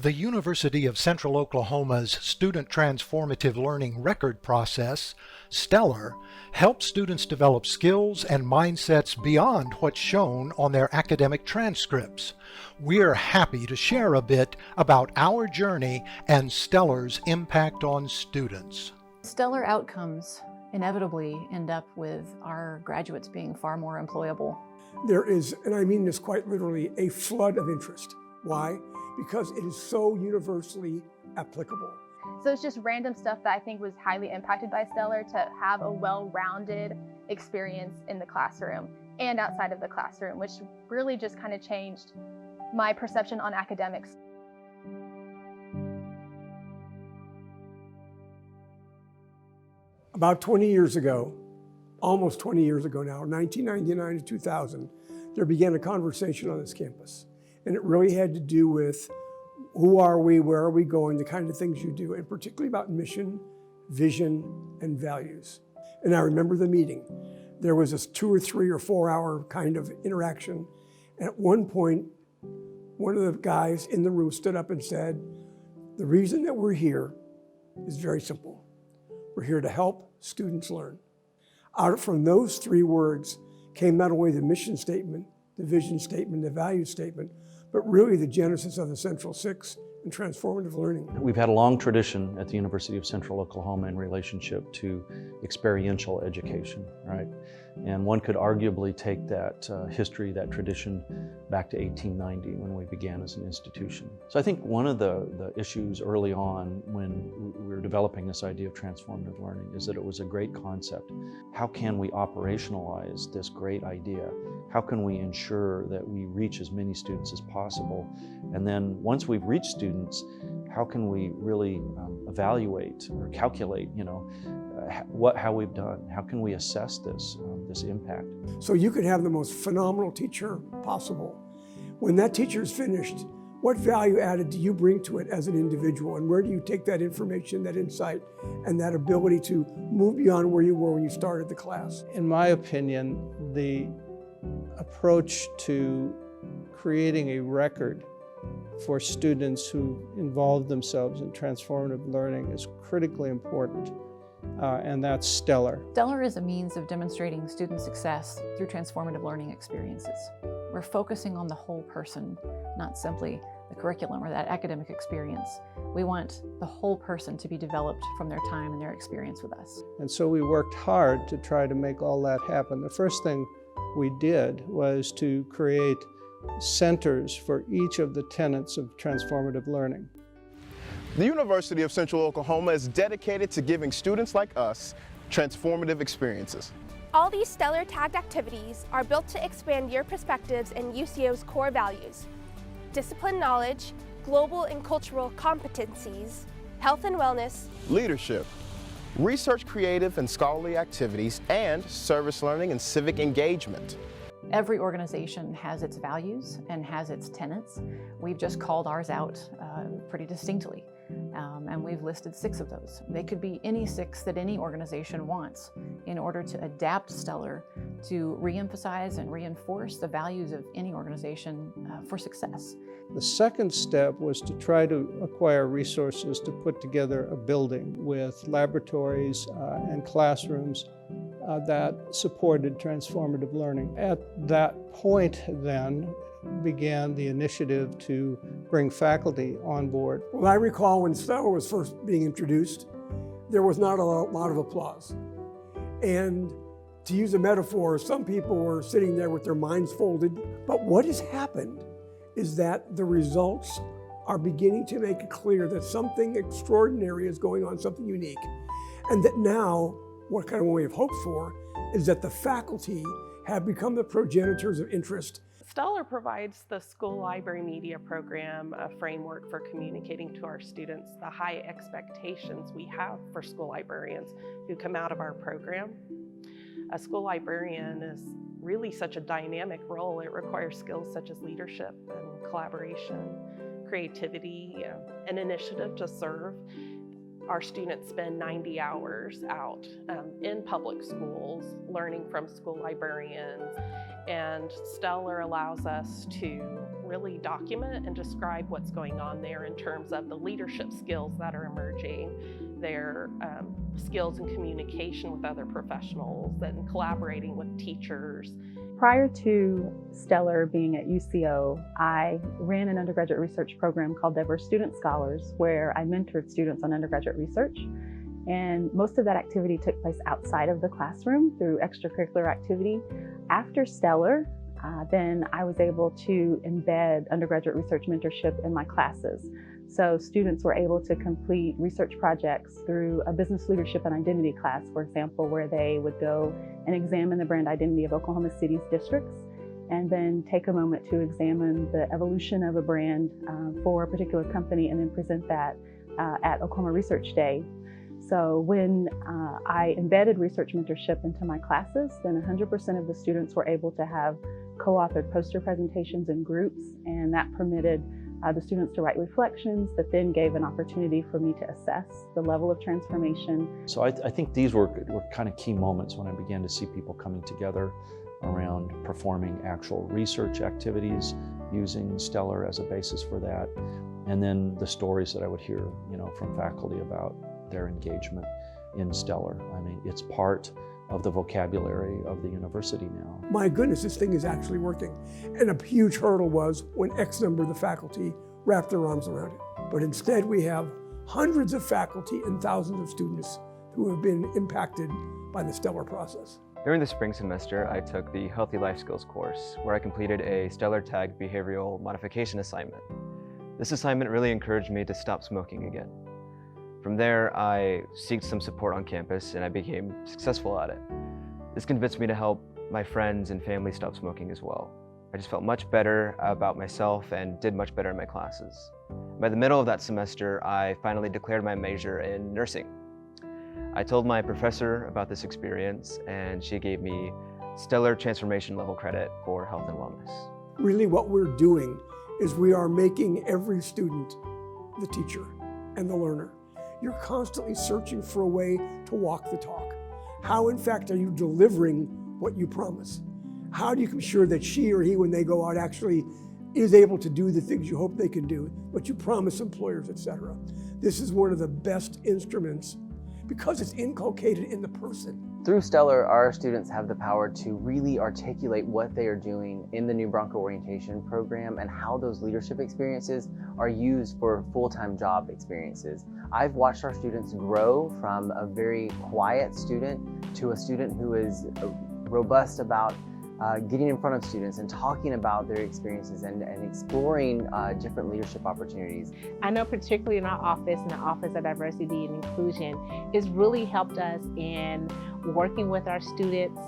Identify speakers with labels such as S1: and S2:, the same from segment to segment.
S1: The University of Central Oklahoma's Student Transformative Learning Record Process, STLR, helps students develop skills and mindsets beyond what's shown on their academic transcripts. We're happy to share a bit about our journey and STLR's impact on students.
S2: Stellar outcomes inevitably end up with our graduates being far more employable.
S3: There is, and I mean this quite literally, a flood of interest. Why? Because it is so universally applicable.
S4: So it's just random stuff that I think was highly impacted by STLR to have a well-rounded experience in the classroom and outside of the classroom, which really just kind of changed my perception on academics.
S3: About 20 years ago, almost 20 years ago now, 1999 to 2000, there began a conversation on this campus. And it really had to do with who are we, where are we going, the kind of things you do, and particularly about mission, vision, and values. And I remember the meeting. There was this 2 or 3 or 4 hour kind of interaction. And at one point, one of the guys in the room stood up and said, "The reason that we're here is very simple. We're here to help students learn." From those 3 words came not only the mission statement, the vision statement, the value statement, but really the genesis of the Central Six and transformative learning.
S5: We've had a long tradition at the University of Central Oklahoma in relationship to experiential education, right? And one could arguably take that history, that tradition, back to 1890 when we began as an institution. So I think one of the issues early on when we were developing this idea of transformative learning is that it was a great concept. How can we operationalize this great idea? How can we ensure that we reach as many students as possible? And then once we've reached students, how can we really evaluate or calculate, how we've done? How can we assess this impact?
S3: So you could have the most phenomenal teacher possible. When that teacher is finished, what value added do you bring to it as an individual? And where do you take that information, that insight, and that ability to move beyond where you were when you started the class?
S6: In my opinion, the approach to creating a record for students who involve themselves in transformative learning is critically important, and that's STLR.
S2: STLR is a means of demonstrating student success through transformative learning experiences. We're focusing on the whole person, not simply the curriculum or that academic experience. We want the whole person to be developed from their time and their experience with us.
S6: And so we worked hard to try to make all that happen. The first thing we did was to create centers for each of the tenets of transformative learning.
S7: The University of Central Oklahoma is dedicated to giving students like us transformative experiences.
S8: All these STLR tagged activities are built to expand your perspectives and UCO's core values: discipline knowledge, global and cultural competencies, health and wellness,
S7: leadership, research, creative and scholarly activities, and service learning and civic engagement.
S2: Every organization has its values and has its tenets. We've just called ours out pretty distinctly, and we've listed 6 of those. They could be any 6 that any organization wants in order to adapt STLR to reemphasize and reinforce the values of any organization for success.
S6: The second step was to try to acquire resources to put together a building with laboratories and classrooms that supported transformative learning. At that point then began the initiative to bring faculty on board.
S3: Well, I recall when STLR was first being introduced, there was not a lot of applause. And to use a metaphor, some people were sitting there with their minds folded. But what has happened is that the results are beginning to make it clear that something extraordinary is going on, something unique. And that now, what kind of we have hoped for, is that the faculty have become the progenitors of interest.
S9: STLR provides the school library media program a framework for communicating to our students the high expectations we have for school librarians who come out of our program. A school librarian is really such a dynamic role. It requires skills such as leadership and collaboration, creativity, and initiative to serve. Our students spend 90 hours out in public schools learning from school librarians, and STLR allows us to really document and describe what's going on there in terms of the leadership skills that are emerging, their skills in communication with other professionals and collaborating with teachers.
S2: Prior to STLR being at UCO, I ran an undergraduate research program called Diverse Student Scholars, where I mentored students on undergraduate research. And most of that activity took place outside of the classroom through extracurricular activity. After STLR, then I was able to embed undergraduate research mentorship in my classes. So students were able to complete research projects through a business leadership and identity class, for example, where they would go and examine the brand identity of Oklahoma City's districts, and then take a moment to examine the evolution of a brand for a particular company, and then present that at Oklahoma Research Day. So when I embedded research mentorship into my classes, then 100% of the students were able to have co-authored poster presentations in groups, and that permitted the students to write reflections that then gave an opportunity for me to assess the level of transformation.
S5: So I think these were kind of key moments when I began to see people coming together around performing actual research activities, using STLR as a basis for that, and then the stories that I would hear, from faculty about their engagement in STLR. I mean, it's part of the vocabulary of the university now.
S3: My goodness, this thing is actually working. And a huge hurdle was when X number of the faculty wrapped their arms around it. But instead we have hundreds of faculty and thousands of students who have been impacted by the STLR process.
S10: During the spring semester, I took the Healthy Life Skills course, where I completed a STLR Tag behavioral modification assignment. This assignment really encouraged me to stop smoking again. From there, I sought some support on campus and I became successful at it. This convinced me to help my friends and family stop smoking as well. I just felt much better about myself and did much better in my classes. By the middle of that semester, I finally declared my major in nursing. I told my professor about this experience and she gave me STLR transformation level credit for health and wellness.
S3: Really what we're doing is we are making every student the teacher and the learner. You're constantly searching for a way to walk the talk. How, in fact, are you delivering what you promise? How do you ensure that she or he, when they go out, actually is able to do the things you hope they can do, what you promise employers, etc. This is one of the best instruments because it's inculcated in the person.
S11: Through STLR, our students have the power to really articulate what they are doing in the new Bronco Orientation program and how those leadership experiences are used for full-time job experiences. I've watched our students grow from a very quiet student to a student who is robust about getting in front of students and talking about their experiences and exploring different leadership opportunities.
S12: I know particularly in our office, in the Office of Diversity and Inclusion, it's really helped us in working with our students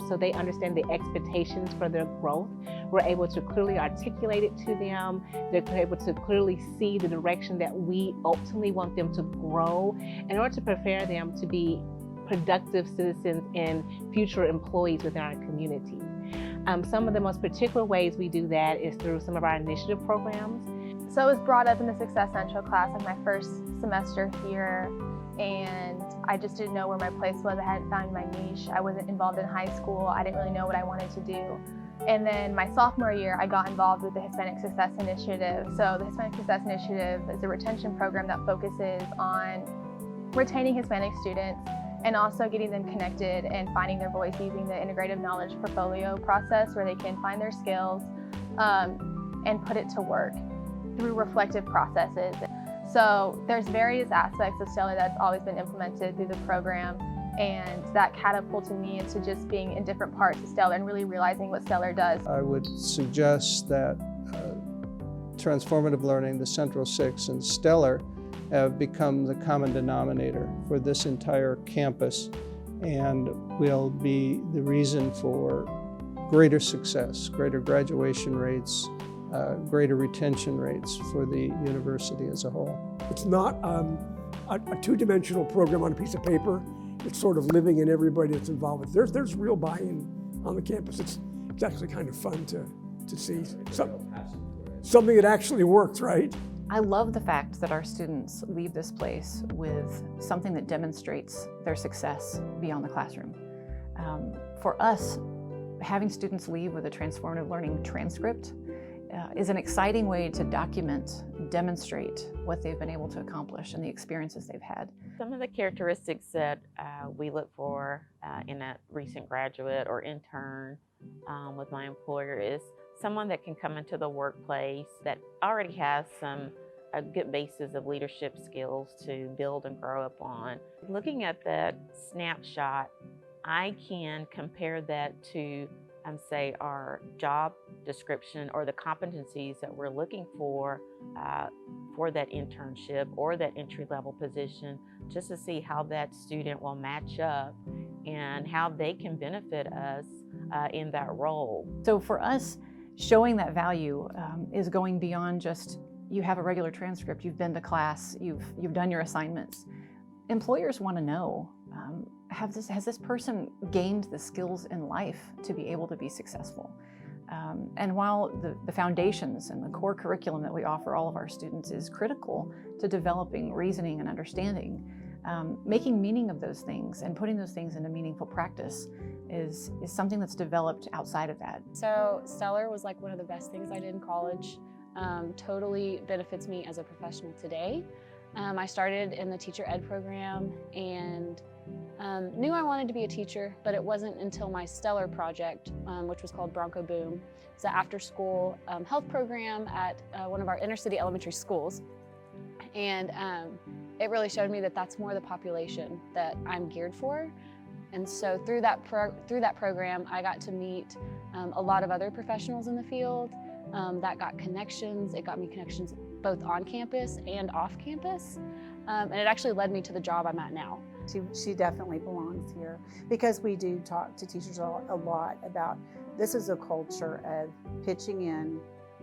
S12: so they understand the expectations for their growth. We're able to clearly articulate it to them. They're able to clearly see the direction that we ultimately want them to grow in order to prepare them to be productive citizens and future employees within our community. Some of the most particular ways we do that is through some of our initiative programs.
S4: So it was brought up in the Success Central class in my first semester here, and I just didn't know where my place was. I hadn't found my niche. I wasn't involved in high school. I didn't really know what I wanted to do. And then my sophomore year, I got involved with the Hispanic Success Initiative. So the Hispanic Success Initiative is a retention program that focuses on retaining Hispanic students and also getting them connected and finding their voice using the integrative knowledge portfolio process, where they can find their skills and put it to work through reflective processes. So there's various aspects of STLR that's always been implemented through the program, and that catapulted me into just being in different parts of STLR and really realizing what STLR does.
S6: I would suggest that transformative learning, the Central Six, and STLR have become the common denominator for this entire campus and will be the reason for greater success, greater graduation rates, greater retention rates for the university as a whole.
S3: It's not a two-dimensional program on a piece of paper. It's sort of living in everybody that's involved with it. There's real buy-in on the campus. It's actually kind of fun to see something that actually works, right?
S2: I love the fact that our students leave this place with something that demonstrates their success beyond the classroom. For us, having students leave with a transformative learning transcript is an exciting way to document, demonstrate what they've been able to accomplish and the experiences they've had.
S13: Some of the characteristics that we look for in a recent graduate or intern with my employer is someone that can come into the workplace that already has a good basis of leadership skills to build and grow upon. Looking at that snapshot, I can compare that to say our job description or the competencies that we're looking for that internship or that entry-level position, just to see how that student will match up and how they can benefit us in that role.
S2: So for us, showing that value is going beyond just you have a regular transcript, you've been to class, you've done your assignments. Employers want to know, has this person gained the skills in life to be able to be successful? And while the foundations and the core curriculum that we offer all of our students is critical to developing reasoning and understanding, making meaning of those things and putting those things into meaningful practice is something that's developed outside of that.
S14: So STLR was like one of the best things I did in college. Totally benefits me as a professional today. I started in the teacher ed program and knew I wanted to be a teacher, but it wasn't until my STLR project, which was called Bronco Boom. It's an after-school health program at one of our inner city elementary schools. And it really showed me that that's more the population that I'm geared for. And so through that program, I got to meet a lot of other professionals in the field. That got connections. It got me connections both on campus and off campus. And it actually led me to the job I'm at now.
S15: She definitely belongs here because we do talk to teachers a lot about this is a culture of pitching in,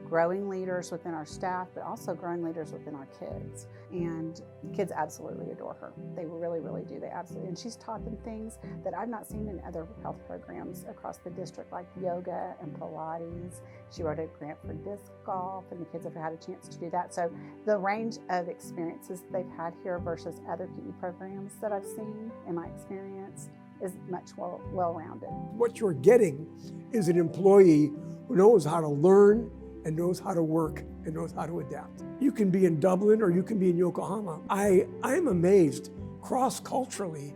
S15: growing leaders within our staff, but also growing leaders within our kids. And the kids absolutely adore her. They really, really do. They absolutely. And she's taught them things that I've not seen in other health programs across the district, like yoga and Pilates. She wrote a grant for disc golf, and the kids have had a chance to do that. So the range of experiences they've had here versus other PE programs that I've seen in my experience is much well-rounded.
S3: What you're getting is an employee who knows how to learn and knows how to work and knows how to adapt. You can be in Dublin or you can be in Yokohama. I am amazed cross-culturally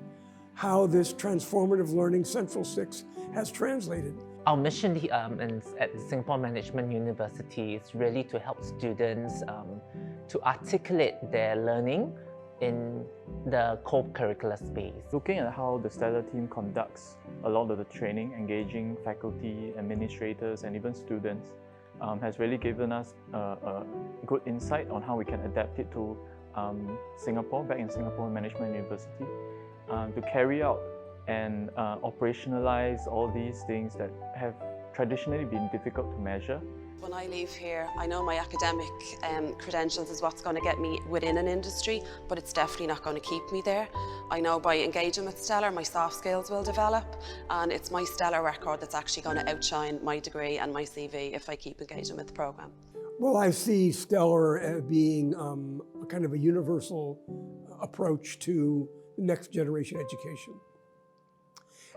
S3: how this transformative learning Central 6 has translated.
S16: Our mission at Singapore Management University is really to help students to articulate their learning in the co-curricular space.
S17: Looking at how the STLR team conducts a lot of the training, engaging faculty, administrators, and even students, has really given us a good insight on how we can adapt it to Singapore, back in Singapore Management University, to carry out and operationalize all these things that have traditionally been difficult to measure.
S18: When I leave here, I know my academic credentials is what's going to get me within an industry, but it's definitely not going to keep me there. I know by engaging with STLR, my soft skills will develop, and it's my STLR record that's actually going to outshine my degree and my CV if I keep engaging with the program.
S3: Well, I see STLR as being a kind of a universal approach to next generation education.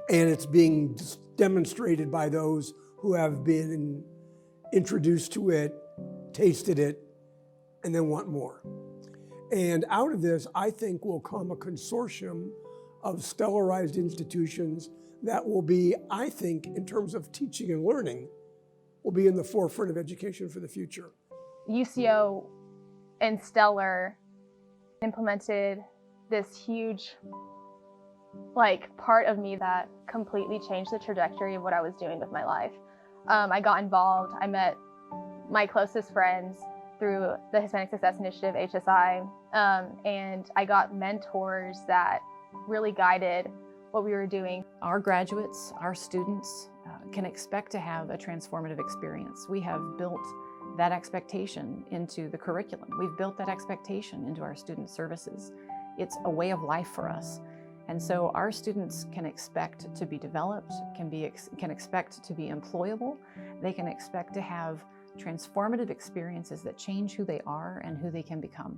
S3: And it's being demonstrated by those who have been introduced to it, tasted it, and then want more. And out of this, I think will come a consortium of stellarized institutions that will be, I think, in terms of teaching and learning, will be in the forefront of education for the future.
S4: UCO and STLR implemented this huge part of me that completely changed the trajectory of what I was doing with my life. I got involved. I met my closest friends through the Hispanic Success Initiative, HSI, and I got mentors that really guided what we were doing.
S2: Our graduates, our students can expect to have a transformative experience. We have built that expectation into the curriculum. We've built that expectation into our student services. It's a way of life for us. And so our students can expect to be developed, can expect to be employable. They can expect to have transformative experiences that change who they are and who they can become.